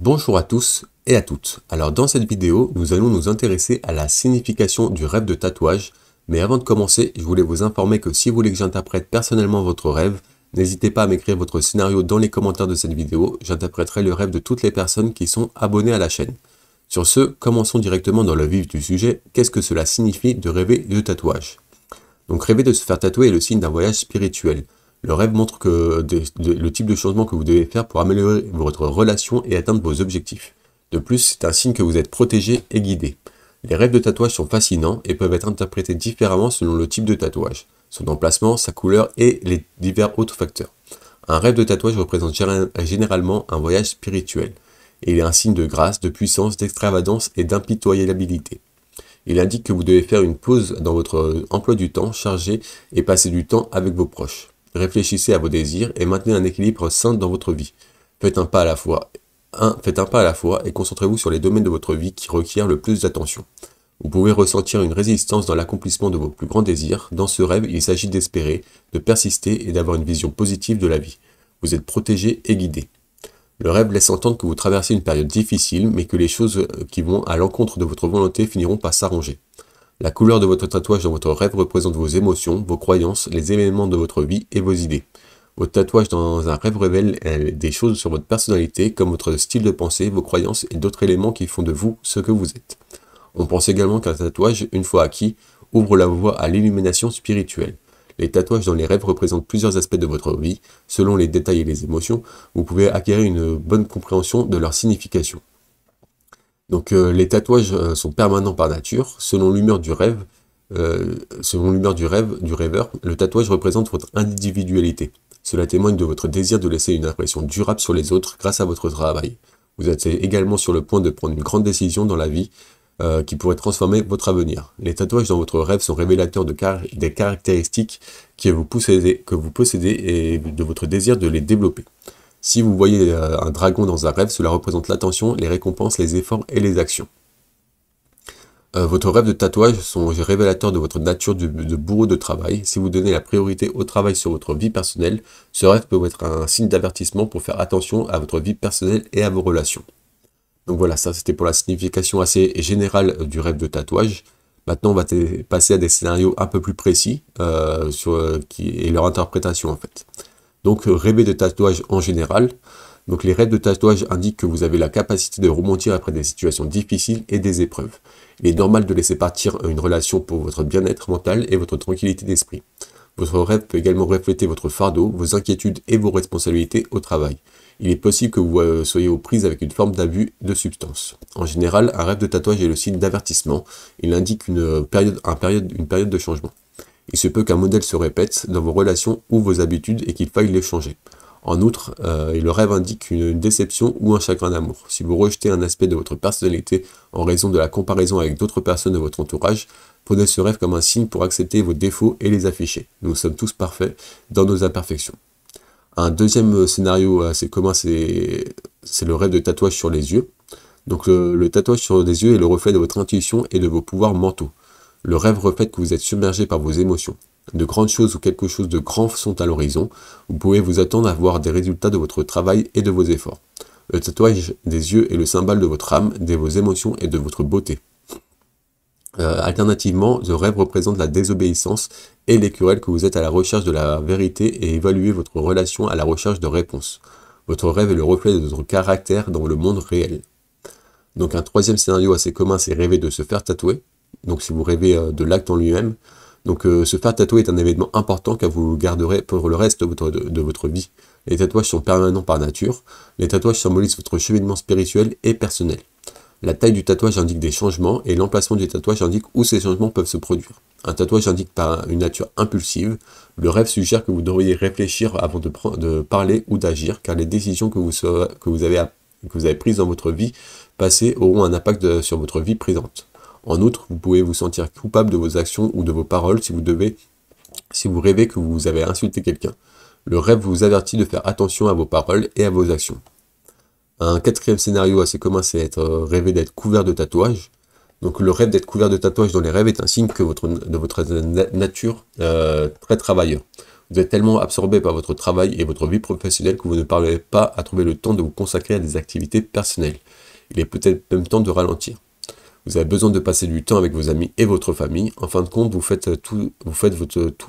Bonjour à tous et à toutes. Alors dans cette vidéo, nous allons nous intéresser à la signification du rêve de tatouage. Mais avant de commencer, je voulais vous informer que si vous voulez que j'interprète personnellement votre rêve, n'hésitez pas à m'écrire votre scénario dans les commentaires de cette vidéo. J'interpréterai le rêve de toutes les personnes qui sont abonnées à la chaîne. Sur ce, commençons directement dans le vif du sujet. Qu'est-ce que cela signifie de rêver de tatouage? Donc rêver de se faire tatouer est le signe d'un voyage spirituel. Le rêve montre que le type de changement que vous devez faire pour améliorer votre relation et atteindre vos objectifs. De plus, c'est un signe que vous êtes protégé et guidé. Les rêves de tatouage sont fascinants et peuvent être interprétés différemment selon le type de tatouage, son emplacement, sa couleur et les divers autres facteurs. Un rêve de tatouage représente généralement un voyage spirituel. Il est un signe de grâce, de puissance, d'extravagance et d'impitoyabilité. Il indique que vous devez faire une pause dans votre emploi du temps chargé et passer du temps avec vos proches. Réfléchissez à vos désirs et maintenez un équilibre sain dans votre vie. Faites un pas à la fois. Et concentrez-vous sur les domaines de votre vie qui requièrent le plus d'attention. Vous pouvez ressentir une résistance dans l'accomplissement de vos plus grands désirs. Dans ce rêve, il s'agit d'espérer, de persister et d'avoir une vision positive de la vie. Vous êtes protégé et guidé. Le rêve laisse entendre que vous traversez une période difficile, mais que les choses qui vont à l'encontre de votre volonté finiront par s'arranger. La couleur de votre tatouage dans votre rêve représente vos émotions, vos croyances, les événements de votre vie et vos idées. Votre tatouage dans un rêve révèle des choses sur votre personnalité, comme votre style de pensée, vos croyances et d'autres éléments qui font de vous ce que vous êtes. On pense également qu'un tatouage, une fois acquis, ouvre la voie à l'illumination spirituelle. Les tatouages dans les rêves représentent plusieurs aspects de votre vie. Selon les détails et les émotions, vous pouvez acquérir une bonne compréhension de leur signification. Donc les tatouages sont permanents par nature. Selon l'humeur du rêve, du rêveur, le tatouage représente votre individualité. Cela témoigne de votre désir de laisser une impression durable sur les autres grâce à votre travail. Vous êtes également sur le point de prendre une grande décision dans la vie qui pourrait transformer votre avenir. Les tatouages dans votre rêve sont révélateurs des caractéristiques que vous possédez et de votre désir de les développer. Si vous voyez un dragon dans un rêve, cela représente l'attention, les récompenses, les efforts et les actions. Votre rêve de tatouage sont révélateurs de votre nature de bourreau de travail. Si vous donnez la priorité au travail sur votre vie personnelle, ce rêve peut être un signe d'avertissement pour faire attention à votre vie personnelle et à vos relations. Donc voilà, ça c'était pour la signification assez générale du rêve de tatouage. Maintenant, on va passer à des scénarios un peu plus précis et leur interprétation en fait. Donc rêver de tatouage en général. Donc les rêves de tatouage indiquent que vous avez la capacité de rebondir après des situations difficiles et des épreuves. Il est normal de laisser partir une relation pour votre bien-être mental et votre tranquillité d'esprit. Votre rêve peut également refléter votre fardeau, vos inquiétudes et vos responsabilités au travail. Il est possible que vous soyez aux prises avec une forme d'abus de substance. En général, un rêve de tatouage est le signe d'avertissement. Il indique une période de changement. Il se peut qu'un modèle se répète dans vos relations ou vos habitudes et qu'il faille les changer. En outre, le rêve indique une déception ou un chagrin d'amour. Si vous rejetez un aspect de votre personnalité en raison de la comparaison avec d'autres personnes de votre entourage, prenez ce rêve comme un signe pour accepter vos défauts et les afficher. Nous sommes tous parfaits dans nos imperfections. Un deuxième scénario assez commun, c'est le rêve de tatouage sur les yeux. Donc le tatouage sur les yeux est le reflet de votre intuition et de vos pouvoirs mentaux. Le rêve reflète que vous êtes submergé par vos émotions. De grandes choses ou quelque chose de grand sont à l'horizon. Vous pouvez vous attendre à voir des résultats de votre travail et de vos efforts. Le tatouage des yeux est le symbole de votre âme, de vos émotions et de votre beauté. Alternativement, le rêve représente la désobéissance et les querelles que vous êtes à la recherche de la vérité et évaluez votre relation à la recherche de réponses. Votre rêve est le reflet de votre caractère dans le monde réel. Donc un troisième scénario assez commun, c'est rêver de se faire tatouer. Donc si vous rêvez de l'acte en lui-même, donc se faire tatouer est un événement important car vous le garderez pour le reste de votre vie. Les tatouages sont permanents par nature. Les tatouages symbolisent votre cheminement spirituel et personnel. La taille du tatouage indique des changements et l'emplacement du tatouage indique où ces changements peuvent se produire. Un tatouage indique par une nature impulsive. Le rêve suggère que vous devriez réfléchir avant de parler ou d'agir car les décisions que vous avez prises dans votre vie passée auront un impact sur votre vie présente. En outre, vous pouvez vous sentir coupable de vos actions ou de vos paroles si vous rêvez que vous avez insulté quelqu'un. Le rêve vous avertit de faire attention à vos paroles et à vos actions. Un quatrième scénario assez commun, c'est rêver d'être couvert de tatouages. Donc le rêve d'être couvert de tatouages dans les rêves est un signe de votre nature très travailleur. Vous êtes tellement absorbé par votre travail et votre vie professionnelle que vous ne parvenez pas à trouver le temps de vous consacrer à des activités personnelles. Il est peut-être même temps de ralentir. Vous avez besoin de passer du temps avec vos amis et votre famille. En fin de compte, vous faites tout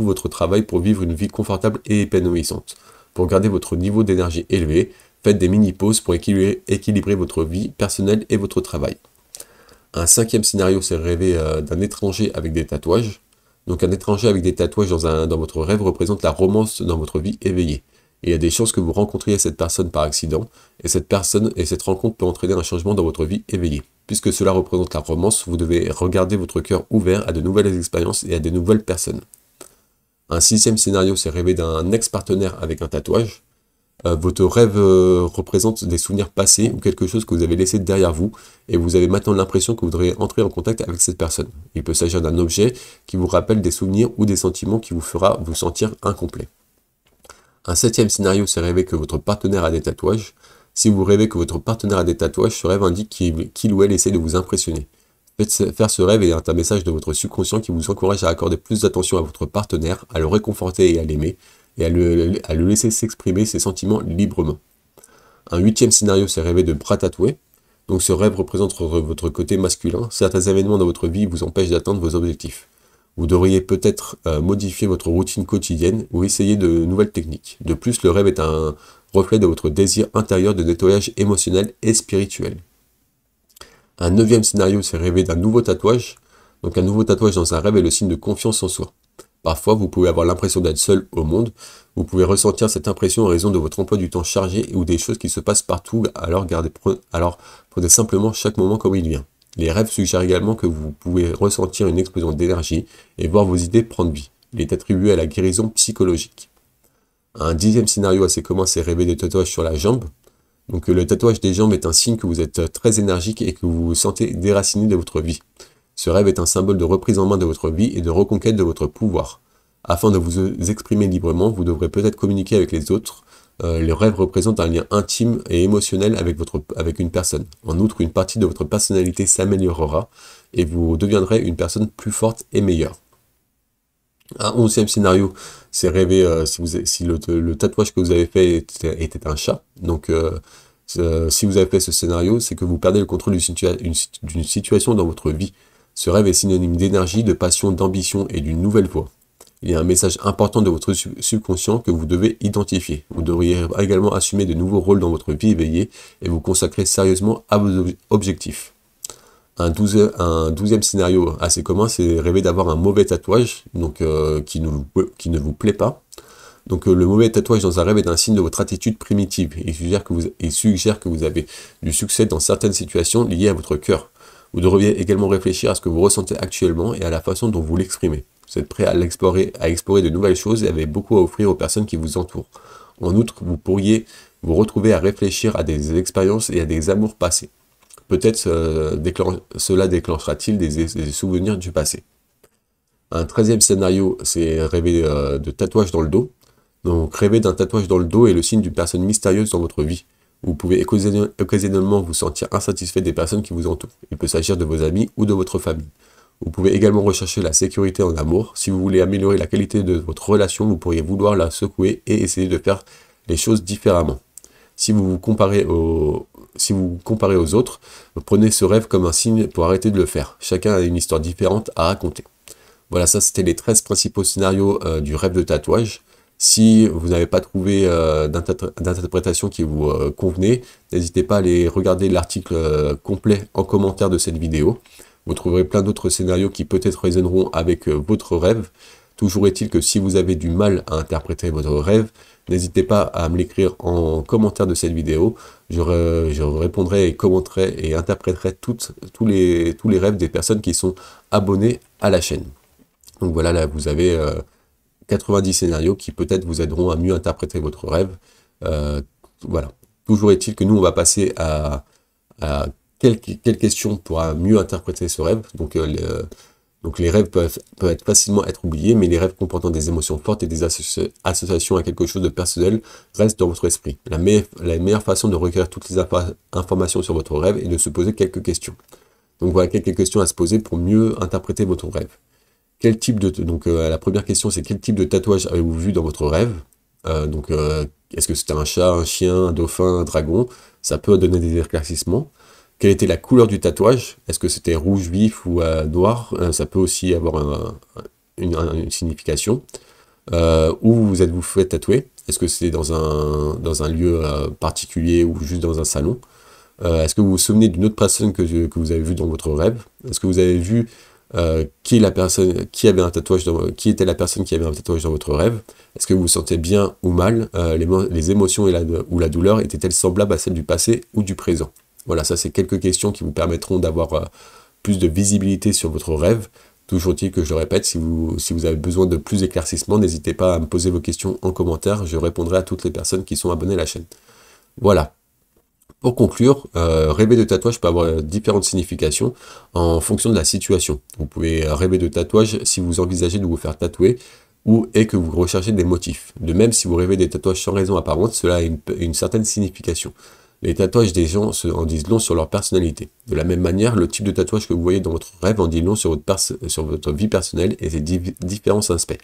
votre travail pour vivre une vie confortable et épanouissante. Pour garder votre niveau d'énergie élevé, faites des mini-pauses pour équilibrer votre vie personnelle et votre travail. Un cinquième scénario, c'est rêver d'un étranger avec des tatouages. Donc un étranger avec des tatouages dans votre rêve représente la romance dans votre vie éveillée. Et il y a des chances que vous rencontriez cette personne par accident, et cette rencontre peut entraîner un changement dans votre vie éveillée. Puisque cela représente la romance, vous devez regarder votre cœur ouvert à de nouvelles expériences et à de nouvelles personnes. Un sixième scénario, c'est rêver d'un ex-partenaire avec un tatouage. Votre rêve représente des souvenirs passés ou quelque chose que vous avez laissé derrière vous et vous avez maintenant l'impression que vous devriez entrer en contact avec cette personne. Il peut s'agir d'un objet qui vous rappelle des souvenirs ou des sentiments qui vous fera vous sentir incomplet. Un septième scénario, c'est rêver que votre partenaire a des tatouages. Si vous rêvez que votre partenaire a des tatouages, ce rêve indique qu'il ou elle essaie de vous impressionner. Faire ce rêve est un message de votre subconscient qui vous encourage à accorder plus d'attention à votre partenaire, à le réconforter et à l'aimer, et à le laisser s'exprimer ses sentiments librement. Un huitième scénario, c'est rêver de bras tatoués. Donc ce rêve représente votre côté masculin. Certains événements dans votre vie vous empêchent d'atteindre vos objectifs. Vous devriez peut-être modifier votre routine quotidienne ou essayer de nouvelles techniques. De plus, le rêve est un reflet de votre désir intérieur de nettoyage émotionnel et spirituel. Un neuvième scénario, c'est rêver d'un nouveau tatouage. Donc un nouveau tatouage dans un rêve est le signe de confiance en soi. Parfois, vous pouvez avoir l'impression d'être seul au monde. Vous pouvez ressentir cette impression en raison de votre emploi du temps chargé ou des choses qui se passent partout, alors prenez simplement chaque moment comme il vient. Les rêves suggèrent également que vous pouvez ressentir une explosion d'énergie et voir vos idées prendre vie. Il est attribué à la guérison psychologique. Un dixième scénario assez commun, c'est rêver des tatouages sur la jambe. Donc le tatouage des jambes est un signe que vous êtes très énergique et que vous vous sentez déraciné de votre vie. Ce rêve est un symbole de reprise en main de votre vie et de reconquête de votre pouvoir. Afin de vous exprimer librement, vous devrez peut-être communiquer avec les autres. Le rêve représente un lien intime et émotionnel avec une personne. En outre, une partie de votre personnalité s'améliorera et vous deviendrez une personne plus forte et meilleure. Un onzième scénario, c'est rêver si le tatouage que vous avez fait était un chat. Donc si vous avez fait ce scénario, c'est que vous perdez le contrôle d'une situation dans votre vie. Ce rêve est synonyme d'énergie, de passion, d'ambition et d'une nouvelle voie. Il y a un message important de votre subconscient que vous devez identifier. Vous devriez également assumer de nouveaux rôles dans votre vie éveillée et vous consacrer sérieusement à vos objectifs. Un douzième scénario assez commun, c'est rêver d'avoir un mauvais tatouage, donc qui ne vous plaît pas. Donc le mauvais tatouage dans un rêve est un signe de votre attitude primitive. Il suggère que vous avez du succès dans certaines situations liées à votre cœur. Vous devriez également réfléchir à ce que vous ressentez actuellement et à la façon dont vous l'exprimez. Vous êtes prêt à explorer de nouvelles choses et avez beaucoup à offrir aux personnes qui vous entourent. En outre, vous pourriez vous retrouver à réfléchir à des expériences et à des amours passés. Peut-être cela déclenchera-t-il des souvenirs du passé. Un 13e scénario, c'est rêver de tatouage dans le dos. Donc rêver d'un tatouage dans le dos est le signe d'une personne mystérieuse dans votre vie. Vous pouvez occasionnellement vous sentir insatisfait des personnes qui vous entourent. Il peut s'agir de vos amis ou de votre famille. Vous pouvez également rechercher la sécurité en amour. Si vous voulez améliorer la qualité de votre relation, vous pourriez vouloir la secouer et essayer de faire les choses différemment. Si vous vous comparez aux autres, prenez ce rêve comme un signe pour arrêter de le faire. Chacun a une histoire différente à raconter. Voilà, ça c'était les 13 principaux scénarios du rêve de tatouage. Si vous n'avez pas trouvé d'interprétation qui vous convenait, n'hésitez pas à aller regarder l'article complet en commentaire de cette vidéo. Vous trouverez plein d'autres scénarios qui peut-être résonneront avec votre rêve. Toujours est-il que si vous avez du mal à interpréter votre rêve, n'hésitez pas à me l'écrire en commentaire de cette vidéo. Je répondrai et commenterai et interpréterai tous les rêves des personnes qui sont abonnées à la chaîne. Donc voilà, là vous avez 90 scénarios qui peut-être vous aideront à mieux interpréter votre rêve. Voilà. Toujours est-il que nous on va passer à quelles questions pour mieux interpréter ce rêve. Donc les rêves peuvent facilement être oubliés, mais les rêves comportant des émotions fortes et des associations à quelque chose de personnel restent dans votre esprit. La meilleure façon de recueillir toutes les informations sur votre rêve est de se poser quelques questions. Donc voilà quelques questions à se poser pour mieux interpréter votre rêve. quel type de... Donc la première question, c'est quel type de tatouage avez-vous vu dans votre rêve? Est-ce que c'était un chat, un chien, un dauphin, un dragon? Ça peut donner des éclaircissements. Quelle était la couleur du tatouage? Est-ce que c'était rouge vif ou noir? Ça peut aussi avoir une signification. Où vous êtes-vous fait tatouer? Est-ce que c'est dans un lieu particulier ou juste dans un salon? Est-ce que vous vous souvenez d'une autre personne que vous avez vue dans votre rêve? Est-ce que vous avez vu qui est la personne qui avait un tatouage qui était la personne qui avait un tatouage dans votre rêve? Est-ce que vous vous sentez bien ou mal? Les émotions ou la douleur étaient-elles semblables à celles du passé ou du présent? Voilà, ça c'est quelques questions qui vous permettront d'avoir plus de visibilité sur votre rêve. Toujours est-il que je le répète, si vous avez besoin de plus d'éclaircissement, n'hésitez pas à me poser vos questions en commentaire, je répondrai à toutes les personnes qui sont abonnées à la chaîne. Voilà. Pour conclure, rêver de tatouage peut avoir différentes significations en fonction de la situation. Vous pouvez rêver de tatouage si vous envisagez de vous faire tatouer ou et que vous recherchez des motifs. De même, si vous rêvez des tatouages sans raison apparente, cela a une certaine signification. Les tatouages des gens en disent long sur leur personnalité. De la même manière, le type de tatouage que vous voyez dans votre rêve en dit long sur votre vie personnelle et ses différents aspects.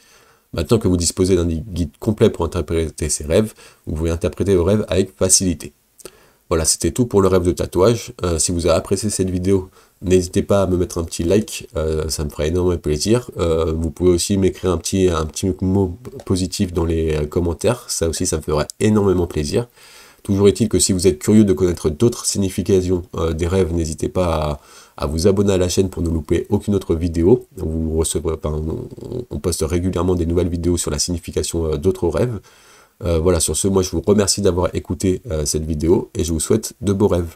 Maintenant que vous disposez d'un guide complet pour interpréter ces rêves, vous pouvez interpréter vos rêves avec facilité. Voilà, c'était tout pour le rêve de tatouage. Si vous avez apprécié cette vidéo, n'hésitez pas à me mettre un petit like, ça me ferait énormément plaisir. Vous pouvez aussi m'écrire un petit mot positif dans les commentaires, ça aussi ça me ferait énormément plaisir. Toujours est-il que si vous êtes curieux de connaître d'autres significations des rêves, n'hésitez pas à vous abonner à la chaîne pour ne louper aucune autre vidéo. On poste régulièrement des nouvelles vidéos sur la signification d'autres rêves. Voilà, sur ce, moi je vous remercie d'avoir écouté cette vidéo et je vous souhaite de beaux rêves.